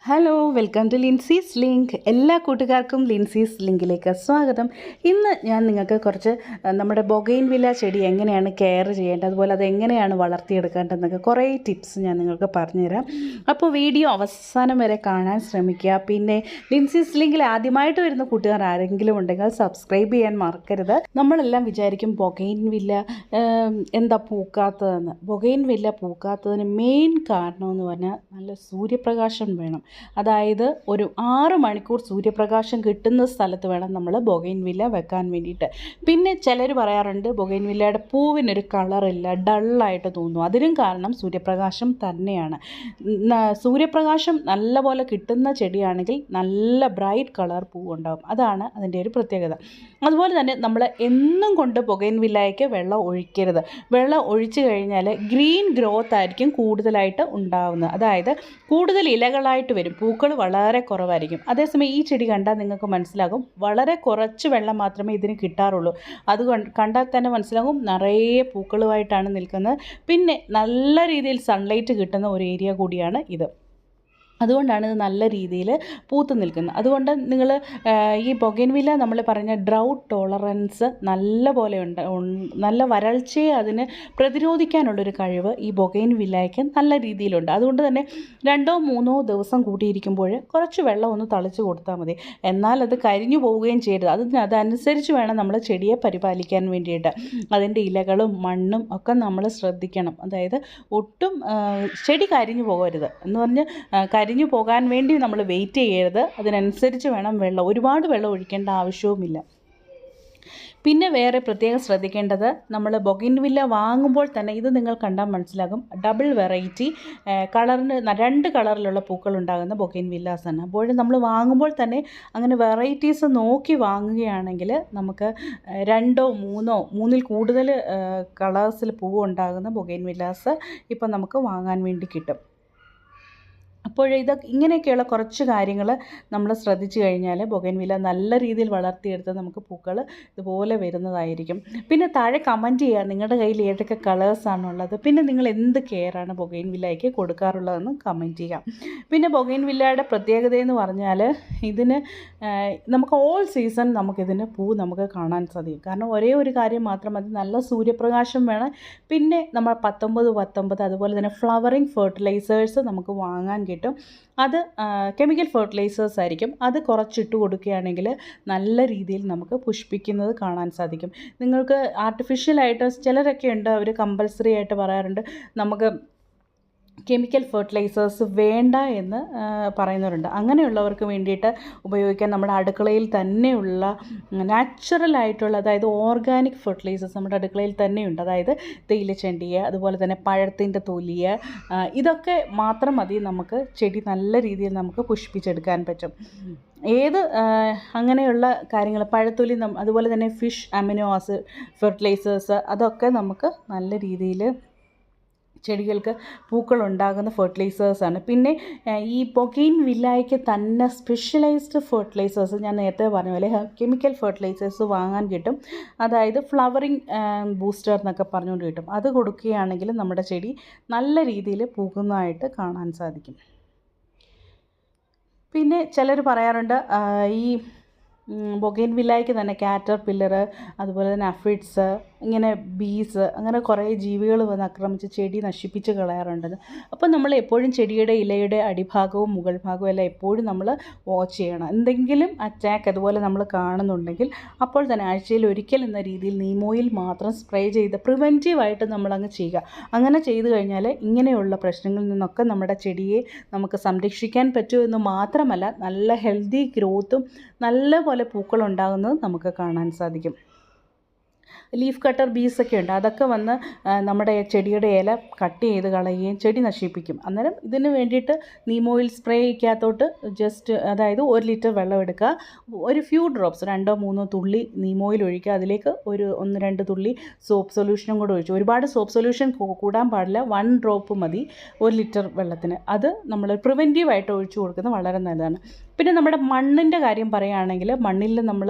Hello welcome to Lincy's link. എല്ലാ കൂട്ടുകാർക്കും ലിൻസീസ് ലിങ്കിലേക്ക് സ്വാഗതം. ഇന്ന് ഞാൻ നിങ്ങൾക്ക് കുറച്ച് നമ്മുടെ ബൊഗെയിൻവില്ല ചെടി എങ്ങനെയാണ് കെയർ ചെയ്യേണ്ടത്, അതുപോലെ അത് എങ്ങനെയാണ് വളർത്തിയെടുക്കേണ്ടതെന്നൊക്കെ കുറേ ടിപ്സ് ഞാൻ നിങ്ങൾക്ക് പറഞ്ഞുതരാം. അപ്പോൾ വീഡിയോ അവസാനം വരെ കാണാൻ ശ്രമിക്കുക. പിന്നെ ലിൻസീസ് ലിങ്കിൽ ആദ്യമായിട്ട് വരുന്ന കൂട്ടുകാർ ആരെങ്കിലും ഉണ്ടെങ്കിൽ സബ്സ്ക്രൈബ് ചെയ്യാൻ മറക്കരുത്. നമ്മളെല്ലാം വിചാരിക്കും ബൊഗെയിൻവില്ല എന്താ പൂക്കാത്തതെന്ന്. ബൊഗെയിൻവില്ല പൂക്കാത്തതിന് മെയിൻ കാരണമെന്ന് പറഞ്ഞാൽ നല്ല സൂര്യപ്രകാശം വേണം. അതായത് ഒരു 6 മണിക്കൂർ സൂര്യപ്രകാശം കിട്ടുന്ന സ്ഥലത്ത് വേണം നമ്മൾ ബൊഗെയിൻവില്ല വെക്കാൻ വേണ്ടിയിട്ട്. പിന്നെ ചിലർ പറയാറുണ്ട് ബൊഗെയിൻവില്ലയുടെ പൂവിനൊരു കളറില്ല, ഡള്ളായിട്ട് തോന്നുന്നു. അതിനും കാരണം സൂര്യപ്രകാശം തന്നെയാണ്. സൂര്യപ്രകാശം നല്ലപോലെ കിട്ടുന്ന ചെടിയാണെങ്കിൽ നല്ല ബ്രൈറ്റ് കളർ പൂവുണ്ടാകും. അതാണ് അതിൻ്റെ ഒരു പ്രത്യേകത. അതുപോലെ തന്നെ നമ്മൾ എന്നും കൊണ്ട് ബൊഗെയിൻവില്ലയ്ക്ക് വെള്ളം ഒഴിക്കരുത്. വെള്ളം ഒഴിച്ചു കഴിഞ്ഞാൽ ഗ്രീൻ ഗ്രോത്ത് ആയിരിക്കും കൂടുതലായിട്ട് ഉണ്ടാകുന്നത്. അതായത് കൂടുതൽ ഇലകളായിട്ട് വരും, പൂക്കൾ വളരെ കുറവായിരിക്കും. അതേസമയം ഈ ചെടി കണ്ടാൽ നിങ്ങൾക്ക് മനസ്സിലാകും വളരെ കുറച്ച് വെള്ളം മാത്രമേ ഇതിന് കിട്ടാറുള്ളൂ. അത് കണ്ടാൽ തന്നെ മനസ്സിലാകും നിറയെ പൂക്കളുമായിട്ടാണ് നിൽക്കുന്നത്. പിന്നെ നല്ല രീതിയിൽ സൺലൈറ്റ് കിട്ടുന്ന ഒരു ഏരിയ കൂടിയാണ് ഇത്. അതുകൊണ്ടാണ് ഇത് നല്ല രീതിയിൽ പൂത്ത് നിൽക്കുന്നത്. അതുകൊണ്ട് നിങ്ങൾ ഈ ബൊഗെയിൻവില്ല നമ്മൾ പറഞ്ഞ ഡ്രൗട്ട് ടോളറൻസ് നല്ല പോലെ ഉണ്ട്. നല്ല വരൾച്ചയെ അതിന് പ്രതിരോധിക്കാനുള്ളൊരു കഴിവ് ഈ ബൊഗെയിൻവില്ലയ്ക്ക് നല്ല രീതിയിലുണ്ട്. അതുകൊണ്ട് തന്നെ 2-3 ദിവസം കൂട്ടിയിരിക്കുമ്പോൾ കുറച്ച് വെള്ളം ഒന്ന് തളിച്ച് കൊടുത്താൽ മതി. എന്നാൽ അത് കരിഞ്ഞു പോവുകയും ചെയ്യരുത്. അതനുസരിച്ച് വേണം നമ്മൾ ചെടിയെ പരിപാലിക്കാൻ വേണ്ടിയിട്ട്. അതിൻ്റെ ഇലകളും മണ്ണും ഒക്കെ നമ്മൾ ശ്രദ്ധിക്കണം. അതായത് ഒട്ടും ചെടി കരിഞ്ഞു പോകരുത് എന്ന് പറഞ്ഞ് കരിഞ്ഞു പോകാൻ വേണ്ടി നമ്മൾ വെയിറ്റ് ചെയ്യരുത്. അതിനനുസരിച്ച് വേണം വെള്ളം. ഒരുപാട് വെള്ളം ഒഴിക്കേണ്ട ആവശ്യവുമില്ല. പിന്നെ വേറെ പ്രത്യേകം ശ്രദ്ധിക്കേണ്ടത്, നമ്മൾ ബൊഗെയിൻവില്ല വാങ്ങുമ്പോൾ തന്നെ ഇത് നിങ്ങൾ കണ്ടാൽ മനസ്സിലാകും ഡബിൾ വെറൈറ്റി കളറിന് 2 കളറിലുള്ള പൂക്കൾ ഉണ്ടാകുന്ന ബൊഗെയിൻവില്ലാസ് ആണ്. അപ്പോൾ നമ്മൾ വാങ്ങുമ്പോൾ തന്നെ അങ്ങനെ വെറൈറ്റീസ് നോക്കി വാങ്ങുകയാണെങ്കിൽ നമുക്ക് 2-3 കൂടുതൽ കളേഴ്സിൽ പൂവ് ഉണ്ടാകുന്ന ബൊഗെയിൻവില്ലാസ് ഇപ്പം നമുക്ക് വാങ്ങാൻ വേണ്ടി കിട്ടും. അപ്പോൾ ഇങ്ങനെയൊക്കെയുള്ള കുറച്ച് കാര്യങ്ങൾ നമ്മൾ ശ്രദ്ധിച്ചു കഴിഞ്ഞാൽ ബൊഗെയിൻവില്ല നല്ല രീതിയിൽ വളർത്തിയെടുത്ത് നമുക്ക് പൂക്കൾ ഇതുപോലെ വരുന്നതായിരിക്കും. പിന്നെ താഴെ കമൻറ്റ് ചെയ്യുക നിങ്ങളുടെ കയ്യിൽ ഏതൊക്കെ കളേഴ്സാണുള്ളത്, പിന്നെ നിങ്ങൾ എന്ത് കെയറാണ് ബൊഗെയിൻവില്ലയ്ക്ക് കൊടുക്കാറുള്ളതെന്ന് കമൻറ്റ് ചെയ്യാം. പിന്നെ ബൊഗെയിൻവില്ലയുടെ പ്രത്യേകതയെന്ന് പറഞ്ഞാൽ ഇതിന് നമുക്ക് ഓൾ സീസൺ നമുക്കിതിന് നമുക്ക് കാണാൻ സാധിക്കും. കാരണം ഒരേ ഒരു കാര്യം മാത്രം മതി, നല്ല സൂര്യപ്രകാശം വേണം. പിന്നെ നമ്മൾ 19 അതുപോലെ തന്നെ ഫ്ലവറിങ് ഫെർട്ടിലൈസേഴ്സ് നമുക്ക് വാങ്ങാൻ കിട്ടും. അത് കെമിക്കൽ ഫെർട്ടിലൈസേഴ്സ് ആയിരിക്കും. അത് കുറച്ചിട്ട് കൊടുക്കുകയാണെങ്കിൽ നല്ല രീതിയിൽ നമുക്ക് പുഷ്പിക്കുന്നത് കാണാൻ സാധിക്കും. നിങ്ങൾക്ക് ആർട്ടിഫിഷ്യലായിട്ട് ചിലരൊക്കെ ഉണ്ട്, അവർ കമ്പൽസറി ആയിട്ട് പറയാറുണ്ട് നമുക്ക് കെമിക്കൽ ഫെർട്ടിലൈസേഴ്സ് വേണ്ട എന്ന് പറയുന്നവരുണ്ട്. അങ്ങനെയുള്ളവർക്ക് വേണ്ടിയിട്ട് ഉപയോഗിക്കാൻ നമ്മുടെ അടുക്കളയിൽ തന്നെയുള്ള നാച്ചുറലായിട്ടുള്ള, അതായത് ഓർഗാനിക് ഫെർട്ടിലൈസേഴ്സ് നമ്മുടെ അടുക്കളയിൽ തന്നെയുണ്ട്. അതായത് തേയിലച്ചെണ്ടിയ, അതുപോലെ തന്നെ പഴത്തിൻ്റെ തൊലിയ, ഇതൊക്കെ മാത്രം മതി നമുക്ക് ചെടി നല്ല രീതിയിൽ നമുക്ക് പുഷ്പിച്ചെടുക്കാൻ പറ്റും. അങ്ങനെയുള്ള കാര്യങ്ങൾ, പഴത്തൊലി, അതുപോലെ തന്നെ ഫിഷ് അമിനോ ആസിഡ് ഫെർട്ടിലൈസേഴ്സ്, അതൊക്കെ നമുക്ക് നല്ല രീതിയിൽ ചെടികൾക്ക് പൂക്കൾ ഉണ്ടാകുന്ന ഫെർട്ടിലൈസേഴ്സാണ്. പിന്നെ ഈ ബൊഗെയിൻവില്ലയ്ക്ക് തന്നെ സ്പെഷ്യലൈസ്ഡ് ഫെർട്ടിലൈസേഴ്സ് ഞാൻ നേരത്തെ പറഞ്ഞ പോലെ കെമിക്കൽ ഫെർട്ടിലൈസേഴ്സ് വാങ്ങാൻ കിട്ടും. അതായത് ഫ്ലവറിങ് ബൂസ്റ്റർ എന്നൊക്കെ പറഞ്ഞുകൊണ്ട് കിട്ടും. അത് കൊടുക്കുകയാണെങ്കിൽ നമ്മുടെ ചെടി നല്ല രീതിയിൽ പൂക്കുന്നതായിട്ട് കാണാൻ സാധിക്കും. പിന്നെ ചിലർ പറയാറുണ്ട് ഈ ബൊഗെയിൻവില്ലയ്ക്ക് തന്നെ കാറ്റർപില്ലർ, അതുപോലെ തന്നെ അഫിഡ്സ്, ഇങ്ങനെ ബീസ്, അങ്ങനെ കുറേ ജീവികൾ വന്ന് ആക്രമിച്ച് ചെടി നശിപ്പിച്ച് കളയാറുണ്ടെന്ന്. അപ്പോൾ നമ്മൾ എപ്പോഴും ചെടിയുടെ ഇലയുടെ അടിഭാഗവും മുകൾ ഭാഗവും എല്ലാം എപ്പോഴും നമ്മൾ വാച്ച് ചെയ്യണം. എന്തെങ്കിലും അറ്റാക്ക് അതുപോലെ നമ്മൾ കാണുന്നുണ്ടെങ്കിൽ അപ്പോൾ തന്നെ ആഴ്ചയിൽ ഒരിക്കൽ എന്ന രീതിയിൽ നീം ഓയിൽ മാത്രം സ്പ്രേ ചെയ്ത് പ്രിവെൻറ്റീവായിട്ട് നമ്മളങ്ങ് ചെയ്യുക. അങ്ങനെ ചെയ്തു കഴിഞ്ഞാൽ ഇങ്ങനെയുള്ള പ്രശ്നങ്ങളിൽ നിന്നൊക്കെ നമ്മുടെ ചെടിയെ നമുക്ക് സംരക്ഷിക്കാൻ പറ്റുമെന്ന് മാത്രമല്ല നല്ല ഹെൽത്തി ഗ്രോത്തും നല്ലപോലെ പൂക്കളുണ്ടാകുന്നത് നമുക്ക് കാണാൻ സാധിക്കും. ലീഫ് കട്ടർ ബീസൊക്കെ ഉണ്ട്, അതൊക്കെ വന്ന് നമ്മുടെ ചെടിയുടെ ഇല കട്ട് ചെയ്ത് കളയുകയും ചെടി നശിപ്പിക്കും. അന്നേരം ഇതിന് വേണ്ടിയിട്ട് നീം ഓയിൽ സ്പ്രേക്കകത്തോട്ട് ജസ്റ്റ്, അതായത് 1 ലിറ്റർ വെള്ളം എടുക്കുക, ഒരു ഫ്യൂ ഡ്രോപ്സ് 2-3 തുള്ളി നീം ഓയിൽ ഒഴിക്കുക, അതിലേക്ക് ഒരു 1-2 തുള്ളി സോപ്പ് സൊല്യൂഷനും കൂടെ ഒഴിച്ചു. ഒരുപാട് സോപ്പ് സൊല്യൂഷൻ കൂടാൻ പാടില്ല, 1 ഡ്രോപ്പ് മതി 1 ലിറ്റർ വെള്ളത്തിന്. അത് നമ്മൾ പ്രിവെൻറ്റീവായിട്ട് ഒഴിച്ചു കൊടുക്കുന്നത് വളരെ നല്ലതാണ്. പിന്നെ നമ്മുടെ മണ്ണിൻ്റെ കാര്യം പറയുകയാണെങ്കിൽ മണ്ണിൽ നമ്മൾ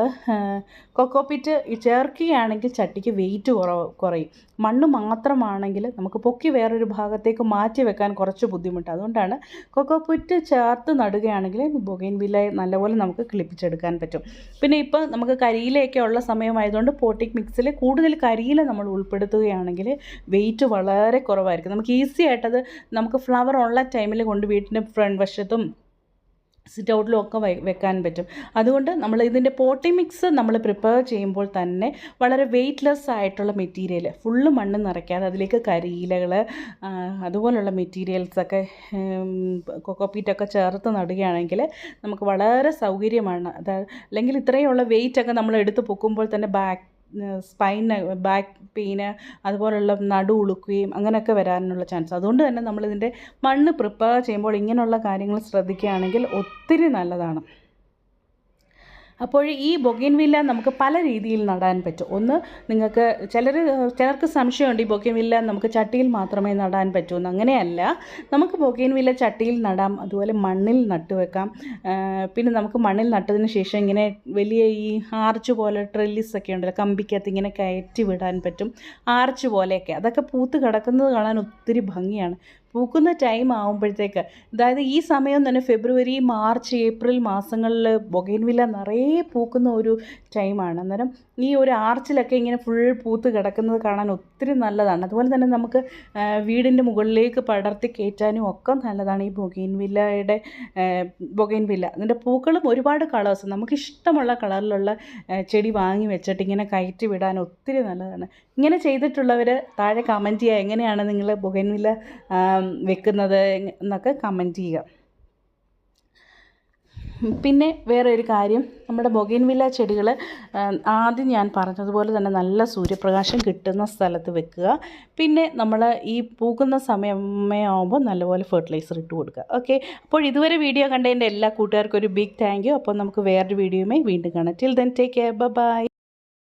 കൊക്കോപിറ്റ് ചേർക്കുകയാണെങ്കിൽ ചട്ടിക്ക് വെയിറ്റ് കുറയും. മണ്ണ് മാത്രമാണെങ്കിൽ നമുക്ക് പൊക്കി വേറൊരു ഭാഗത്തേക്ക് മാറ്റി വെക്കാൻ കുറച്ച് ബുദ്ധിമുട്ട്. അതുകൊണ്ടാണ് കൊക്കോ പിറ്റ് ചേർത്ത് നടുകയാണെങ്കിൽ ബൊഗൈൻവില്ല നല്ലപോലെ നമുക്ക് കിളിപ്പിച്ചെടുക്കാൻ പറ്റും. പിന്നെ ഇപ്പോൾ നമുക്ക് കരിയിലയൊക്കെ ഉള്ള സമയമായതുകൊണ്ട് പോട്ടിംഗ് മിക്സിൽ കൂടുതൽ കരിയില നമ്മൾ ഉൾപ്പെടുത്തുകയാണെങ്കിൽ വെയിറ്റ് വളരെ കുറവായിരിക്കും. നമുക്ക് ഈസി ആയിട്ടത് നമുക്ക് ഫ്ലവർ ഉള്ള ടൈമിൽ കൊണ്ട് വീട്ടിൻ്റെ ഫ്രണ്ട് വശത്തും സിറ്റ് ഔട്ടിലും ഒക്കെ വെക്കാൻ പറ്റും. അതുകൊണ്ട് നമ്മൾ ഇതിൻ്റെ പോട്ടിംഗ് മിക്സ് നമ്മൾ പ്രിപ്പയർ ചെയ്യുമ്പോൾ തന്നെ വളരെ വെയ്റ്റ്ലെസ് ആയിട്ടുള്ള മെറ്റീരിയൽ, ഫുള്ള് മണ്ണ് നിറയ്ക്കാതെ അതിലേക്ക് കരിയിലകൾ അതുപോലുള്ള മെറ്റീരിയൽസൊക്കെ കൊക്കോപ്പീറ്റൊക്കെ ചേർത്ത് നടുകയാണെങ്കിൽ നമുക്ക് വളരെ സൗകര്യമാണ്. അല്ലെങ്കിൽ ഇത്രയുള്ള വെയിറ്റൊക്കെ നമ്മൾ എടുത്ത് പൊക്കുമ്പോൾ തന്നെ ബാക്ക് പെയിന് അതുപോലുള്ള നടു ഉളുക്കുകയും അങ്ങനെയൊക്കെ വരാനുള്ള ചാൻസ്. അതുകൊണ്ട് തന്നെ നമ്മളിതിൻ്റെ മണ്ണ് പ്രിപ്പയർ ചെയ്യുമ്പോൾ ഇങ്ങനെയുള്ള കാര്യങ്ങൾ ശ്രദ്ധിക്കുകയാണെങ്കിൽ ഒത്തിരി നല്ലതാണ്. അപ്പോൾ ഈ ബൊഗൈൻവില്ല നമുക്ക് പല രീതിയിൽ നടാൻ പറ്റും. ഒന്ന്, നിങ്ങൾക്ക് ചിലർക്ക് സംശയമുണ്ട് ഈ ബൊഗൈൻവില്ല നമുക്ക് ചട്ടിയിൽ മാത്രമേ നടാൻ പറ്റൂ എന്ന്. അങ്ങനെയല്ല, നമുക്ക് ബൊഗൈൻവില്ല ചട്ടിയിൽ നടാം, അതുപോലെ മണ്ണിൽ നട്ടുവെക്കാം. പിന്നെ നമുക്ക് മണ്ണിൽ നട്ടതിന് ശേഷം ഇങ്ങനെ വലിയ ഈ ആർച്ച് പോലെ ട്രെല്ലിസൊക്കെ ഉണ്ടല്ലോ, കമ്പിക്കകത്ത് ഇങ്ങനെ കയറ്റി വിടാൻ പറ്റും, ആർച്ച് പോലെയൊക്കെ. അതൊക്കെ പൂത്ത് കിടക്കുന്നത് കാണാൻ ഒത്തിരി ഭംഗിയാണ്. പൂക്കുന്ന ടൈം ആകുമ്പോഴത്തേക്ക്, അതായത് ഈ സമയം തന്നെ ഫെബ്രുവരി, മാർച്ച്, ഏപ്രിൽ മാസങ്ങളിൽ ബൊഗൈൻവില്ല നിറയെ പൂക്കുന്ന ഒരു ടൈമാണ്. അന്നേരം ഈ ഒരു ആർച്ചിലൊക്കെ ഇങ്ങനെ ഫുൾ പൂത്ത് കിടക്കുന്നത് കാണാൻ ഒത്തിരി നല്ലതാണ്. അതുപോലെ തന്നെ നമുക്ക് വീടിൻ്റെ മുകളിലേക്ക് പടർത്തി കയറ്റാനും ഒക്കെ നല്ലതാണ് ഈ ബൊഗൈൻവില്ല. അതിൻ്റെ പൂക്കളും ഒരുപാട് കളേഴ്സ്, നമുക്കിഷ്ടമുള്ള കളറിലുള്ള ചെടി വാങ്ങി വെച്ചിട്ട് ഇങ്ങനെ കയറ്റി വിടാൻ ഒത്തിരി നല്ലതാണ്. ഇങ്ങനെ ചെയ്തിട്ടുള്ളവർ താഴെ കമൻറ്റ് ചെയ്യുക, എങ്ങനെയാണ് നിങ്ങൾ ബൊഗൈൻവില്ല വെക്കുന്നത് എന്നൊക്കെ കമൻറ്റ് ചെയ്യുക. പിന്നെ വേറെ ഒരു കാര്യം, നമ്മുടെ ബൊഗൈൻവില്ല ചെടികൾ ആദ്യം ഞാൻ പറഞ്ഞതുപോലെ തന്നെ നല്ല സൂര്യപ്രകാശം കിട്ടുന്ന സ്ഥലത്ത് വെക്കുക. പിന്നെ നമ്മൾ ഈ പൂക്കുന്ന സമയമാകുമ്പോൾ നല്ലപോലെ ഫെർട്ടിലൈസർ ഇട്ട് കൊടുക്കുക. ഓക്കെ, അപ്പോൾ ഇതുവരെ വീഡിയോ കണ്ടതിൻ്റെ എല്ലാ കൂട്ടുകാർക്കും ഒരു ബിഗ് താങ്ക് യു. അപ്പോൾ നമുക്ക് വേറൊരു വീഡിയോയുമായി വീണ്ടും കാണാം. Till then take care, by.